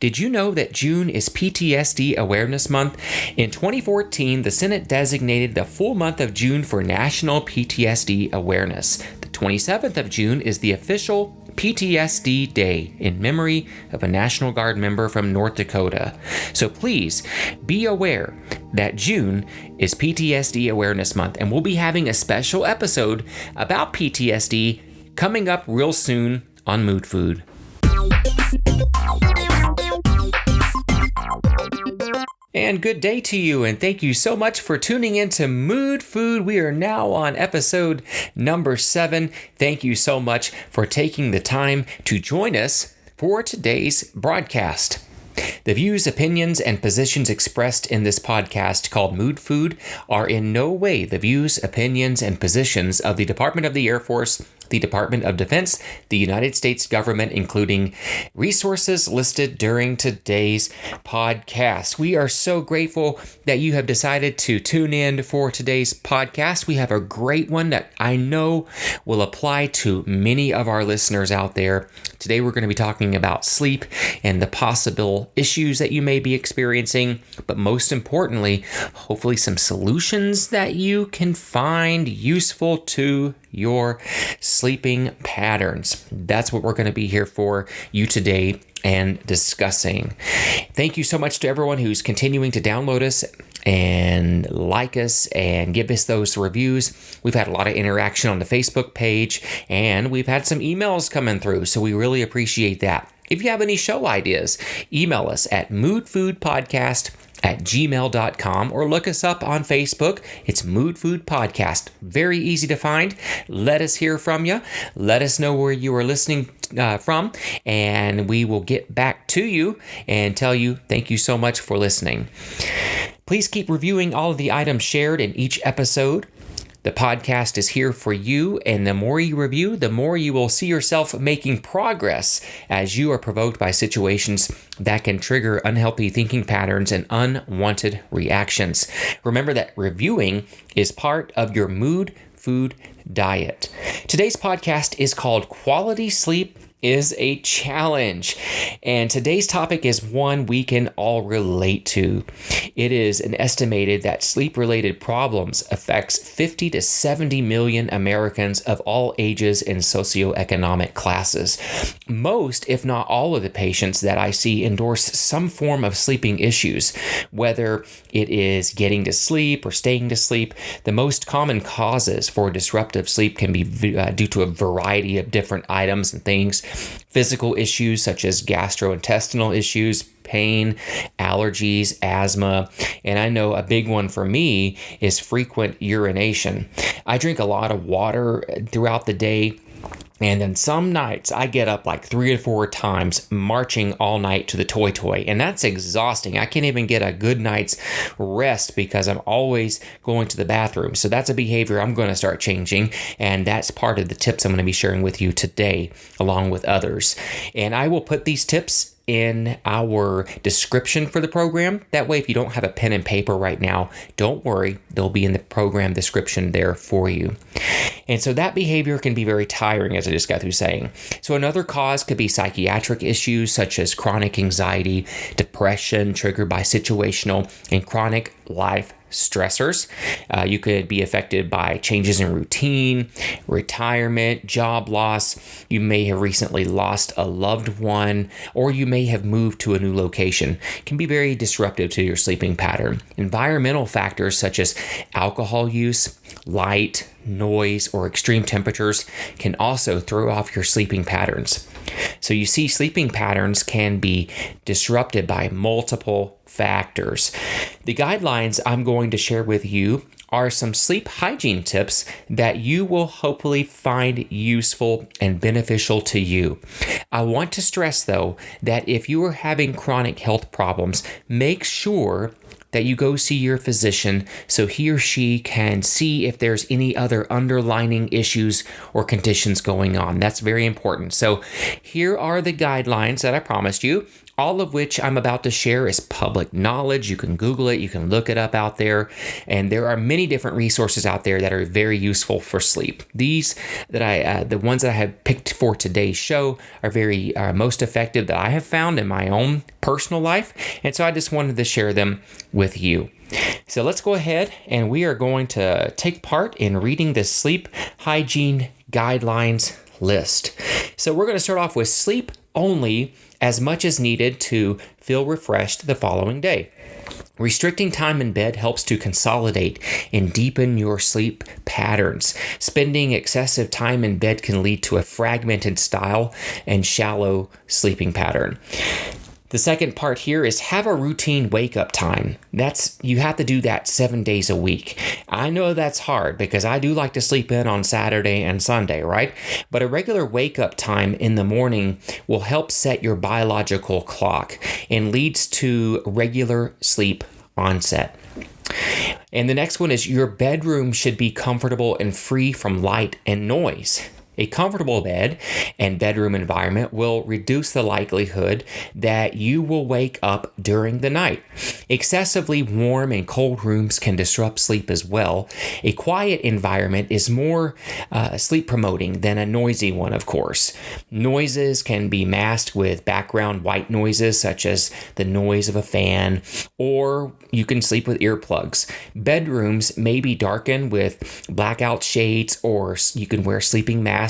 Did you know that June is PTSD Awareness Month? In 2014, the Senate designated the full month of June for National PTSD Awareness. The 27th of June is the official PTSD Day in memory of a National Guard member from North Dakota. So please be aware that June is PTSD Awareness Month, and we'll be having a special episode about PTSD coming up real soon on Mood Food. And good day to you, and thank you so much for tuning in to Mood Food. We are now on episode number 7. Thank you so much for taking the time to join us for today's broadcast. The views, opinions, and positions expressed in this podcast called Mood Food are in no way the views, opinions, and positions of the Department of the Air Force, the Department of Defense, the United States government, including resources listed during today's podcast. We are so grateful that you have decided to tune in for today's podcast. We have a great one that I know will apply to many of our listeners out there. Today, we're going to be talking about sleep and the possible issues that you may be experiencing, but most importantly, hopefully some solutions that you can find useful to your sleeping patterns. That's what we're going to be here for you today and discussing. Thank you so much to everyone who's continuing to download us and like us and give us those reviews. We've had a lot of interaction on the Facebook page, and we've had some emails coming through, so we really appreciate that. If you have any show ideas, email us at moodfoodpodcast@gmail.com or look us up on Facebook. It's Mood Food Podcast. Very easy to find. Let us hear from you. Let us know where you are listening from, and we will get back to you and tell you thank you so much for listening. Please keep reviewing all of the items shared in each episode. The podcast is here for you, and the more you review, the more you will see yourself making progress as you are provoked by situations that can trigger unhealthy thinking patterns and unwanted reactions. Remember that reviewing is part of your Mood Food diet. Today's podcast is called Quality Sleep is a Challenge, and today's topic is one we can all relate to. It is an estimated that sleep-related problems affects 50 to 70 million Americans of all ages and socioeconomic classes. Most, if not all, of the patients that I see endorse some form of sleeping issues, whether it is getting to sleep or staying to sleep. The most common causes for disruptive sleep can be due to a variety of different items and things. Physical issues such as gastrointestinal issues, pain, allergies, asthma, and I know a big one for me is frequent urination. I drink a lot of water throughout the day, and then some nights I get up like 3 or 4 times marching all night to the toy, and that's exhausting. I can't even get a good night's rest because I'm always going to the bathroom. So that's a behavior I'm going to start changing, and that's part of the tips I'm going to be sharing with you today along with others. And I will put these tips in our description for the program. That way, if you don't have a pen and paper right now, don't worry, they'll be in the program description there for you. And so that behavior can be very tiring, as I just got through saying. So another cause could be psychiatric issues such as chronic anxiety, depression triggered by situational and chronic life stressors. You could be affected by changes in routine, retirement, job loss. You may have recently lost a loved one, or you may have moved to a new location. It can be very disruptive to your sleeping pattern. Environmental factors such as alcohol use, light, noise, or extreme temperatures can also throw off your sleeping patterns. So you see, sleeping patterns can be disrupted by multiple factors. The guidelines I'm going to share with you are some sleep hygiene tips that you will hopefully find useful and beneficial to you. I want to stress, though, that if you are having chronic health problems, make sure that you go see your physician so he or she can see if there's any other underlying issues or conditions going on. That's very important. So here are the guidelines that I promised you. all of which I'm about to share is public knowledge. You can Google it, you can look it up out there, and there are many different resources out there that are very useful for sleep. These the ones that I have picked for today's show are very most effective that I have found in my own personal life, and so I just wanted to share them with you. So let's go ahead and we are going to take part in reading the sleep hygiene guidelines list. So we're going to start off with sleep only as much as needed to feel refreshed the following day. Restricting time in bed helps to consolidate and deepen your sleep patterns. Spending excessive time in bed can lead to a fragmented style and shallow sleeping pattern. The second part here is have a routine wake-up time. You have to do that 7 days a week. I know that's hard because I do like to sleep in on Saturday and Sunday, right? But a regular wake-up time in the morning will help set your biological clock and leads to regular sleep onset. And the next one is your bedroom should be comfortable and free from light and noise. A comfortable bed and bedroom environment will reduce the likelihood that you will wake up during the night. Excessively warm and cold rooms can disrupt sleep as well. A quiet environment is more sleep promoting than a noisy one, of course. Noises can be masked with background white noises such as the noise of a fan, or you can sleep with earplugs. Bedrooms may be darkened with blackout shades, or you can wear sleeping masks.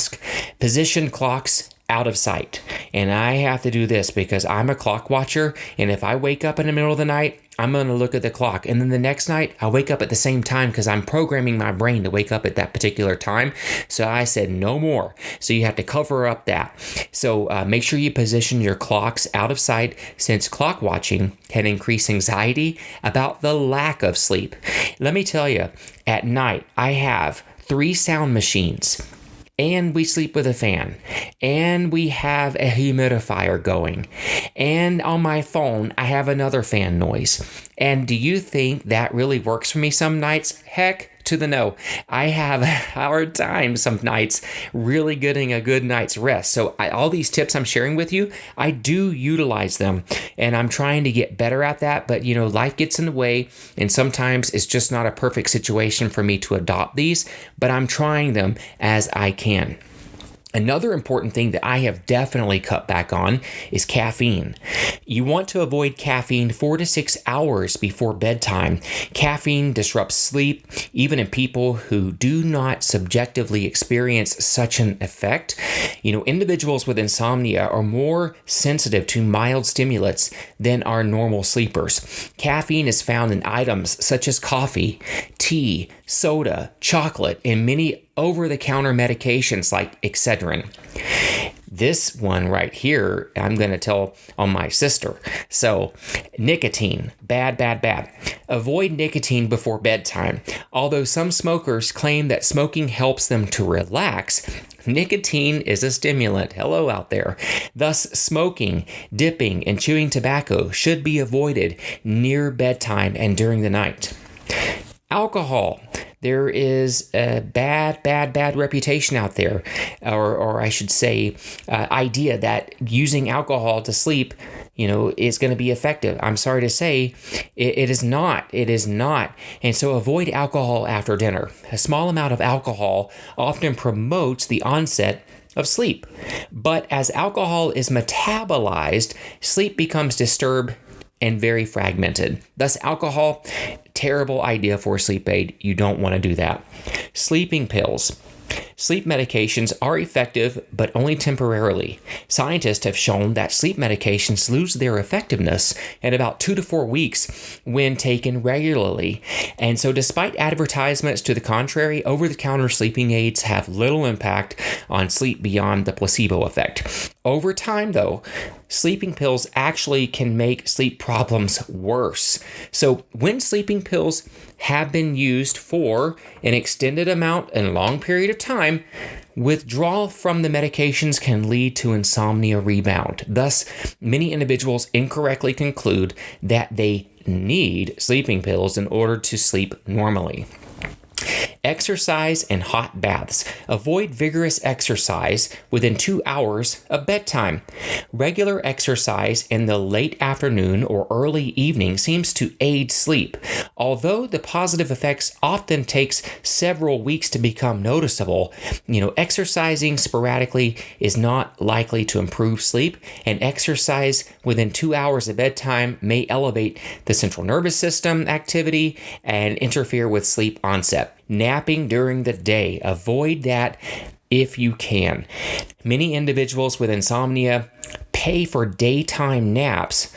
Position clocks out of sight. And I have to do this because I'm a clock watcher, and if I wake up in the middle of the night, I'm going to look at the clock. And then the next night, I wake up at the same time because I'm programming my brain to wake up at that particular time. So I said no more. So you have to cover up that. So make sure you position your clocks out of sight, since clock watching can increase anxiety about the lack of sleep. Let me tell you, at night, I have 3 sound machines. And we sleep with a fan, and we have a humidifier going, and on my phone, I have another fan noise. And do you think that really works for me some nights? Heck to the no. I have a hard time some nights really getting a good night's rest. So all these tips I'm sharing with you, I do utilize them, and I'm trying to get better at that. But life gets in the way, and sometimes it's just not a perfect situation for me to adopt these, but I'm trying them as I can. Another important thing that I have definitely cut back on is caffeine. You want to avoid caffeine 4 to 6 hours before bedtime. Caffeine disrupts sleep, even in people who do not subjectively experience such an effect. Individuals with insomnia are more sensitive to mild stimulants than our normal sleepers. Caffeine is found in items such as coffee, tea, soda, chocolate, and many over-the-counter medications like Excedrin. This one right here, I'm going to tell on my sister. So, nicotine, bad. Avoid nicotine before bedtime. Although some smokers claim that smoking helps them to relax, nicotine is a stimulant. Hello out there. Thus, smoking, dipping, and chewing tobacco should be avoided near bedtime and during the night. Alcohol. There is a bad reputation out there, or I should say, idea that using alcohol to sleep, is going to be effective. I'm sorry to say, it is not. It is not. And so avoid alcohol after dinner. A small amount of alcohol often promotes the onset of sleep. But as alcohol is metabolized, sleep becomes disturbed and very fragmented. Thus, alcohol, terrible idea for a sleep aid. You don't want to do that. Sleeping pills. Sleep medications are effective, but only temporarily. Scientists have shown that sleep medications lose their effectiveness in about 2 to 4 weeks when taken regularly. And so despite advertisements to the contrary, over-the-counter sleeping aids have little impact on sleep beyond the placebo effect. Over time, though, sleeping pills actually can make sleep problems worse. So when sleeping pills have been used for an extended amount and long period of time, withdrawal from the medications can lead to insomnia rebound. Thus, many individuals incorrectly conclude that they need sleeping pills in order to sleep normally. Exercise and hot baths. Avoid vigorous exercise within 2 hours of bedtime. Regular exercise in the late afternoon or early evening seems to aid sleep. Although the positive effects often takes several weeks to become noticeable, exercising sporadically is not likely to improve sleep, and exercise within 2 hours of bedtime may elevate the central nervous system activity and interfere with sleep onset. Napping during the day. Avoid that if you can. Many individuals with insomnia pay for daytime naps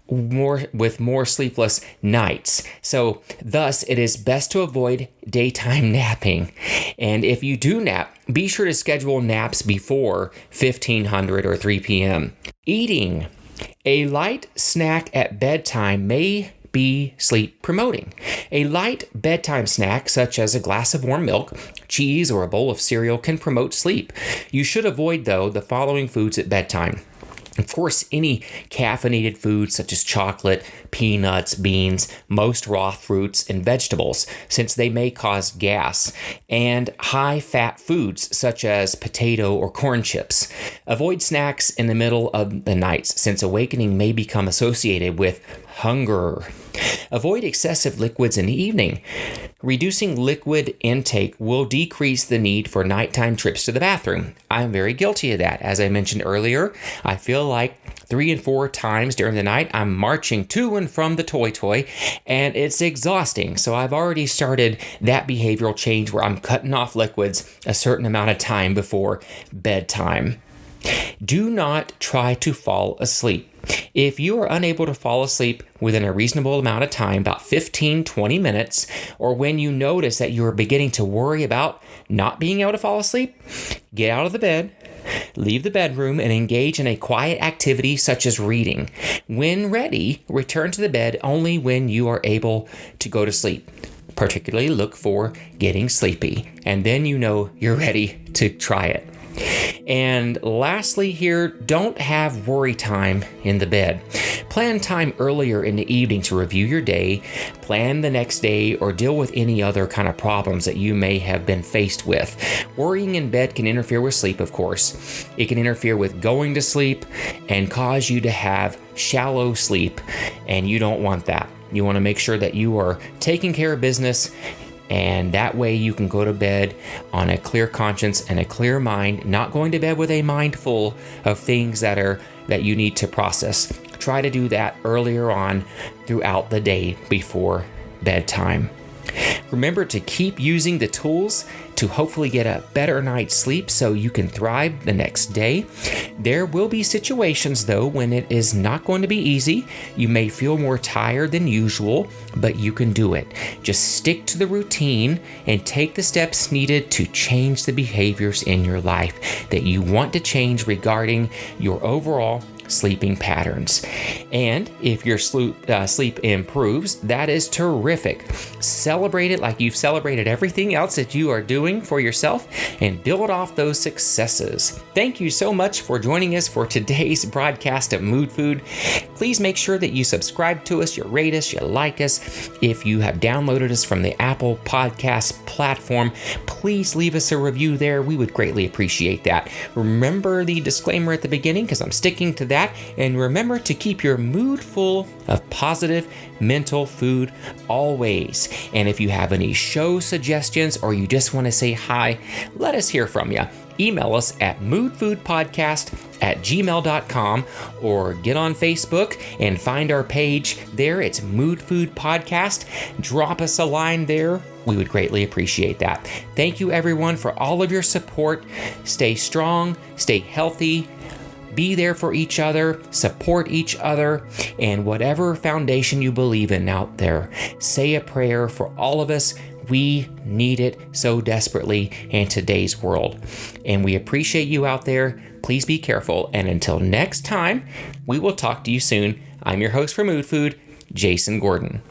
with more sleepless nights. So thus, it is best to avoid daytime napping. And if you do nap, be sure to schedule naps before 1500 or 3 p.m. Eating. A light snack at bedtime may be sleep promoting. A light bedtime snack, such as a glass of warm milk, cheese, or a bowl of cereal, can promote sleep. You should avoid, though, the following foods at bedtime. Of course, any caffeinated foods such as chocolate, peanuts, beans, most raw fruits, and vegetables, since they may cause gas, and high-fat foods such as potato or corn chips. Avoid snacks in the middle of the night, since awakening may become associated with hunger. Avoid excessive liquids in the evening. Reducing liquid intake will decrease the need for nighttime trips to the bathroom. I'm very guilty of that. As I mentioned earlier, I feel like 3 and 4 times during the night I'm marching to and from the toy, and it's exhausting. So I've already started that behavioral change where I'm cutting off liquids a certain amount of time before bedtime. Do not try to fall asleep. If you are unable to fall asleep within a reasonable amount of time, about 15-20 minutes, or when you notice that you are beginning to worry about not being able to fall asleep, get out of the bed, leave the bedroom, and engage in a quiet activity such as reading. When ready, return to the bed only when you are able to go to sleep. Particularly look for getting sleepy, and then you're ready to try it. And lastly here, don't have worry time in the bed. Plan time earlier in the evening to review your day, plan the next day, or deal with any other kind of problems that you may have been faced with. Worrying in bed can interfere with sleep, of course. It can interfere with going to sleep and cause you to have shallow sleep, and you don't want that. You want to make sure that you are taking care of business, and that way you can go to bed on a clear conscience and a clear mind, not going to bed with a mind full of things that you need to process. Try to do that earlier on throughout the day before bedtime. Remember to keep using the tools to hopefully get a better night's sleep so you can thrive the next day. There will be situations, though, when it is not going to be easy. You may feel more tired than usual, but you can do it. Just stick to the routine and take the steps needed to change the behaviors in your life that you want to change regarding your overall sleeping patterns. And if your sleep improves, that is terrific. Celebrate it like you've celebrated everything else that you are doing for yourself and build off those successes. Thank you so much for joining us for today's broadcast of Mood Food. Please make sure that you subscribe to us, you rate us, you like us. If you have downloaded us from the Apple Podcast platform, please leave us a review there. We would greatly appreciate that. Remember the disclaimer at the beginning, because I'm sticking to that. And remember to keep your mood full of positive mental food always. And if you have any show suggestions or you just want to say hi, let us hear from you. Email us at moodfoodpodcast@gmail.com or get on Facebook and find our page there. It's Mood Food Podcast. Drop us a line there. We would greatly appreciate that. Thank you, everyone, for all of your support. Stay strong, stay healthy. Be there for each other, support each other, and whatever foundation you believe in out there, say a prayer for all of us. We need it so desperately in today's world. And we appreciate you out there. Please be careful. And until next time, we will talk to you soon. I'm your host for Mood Food, Jason Gordon.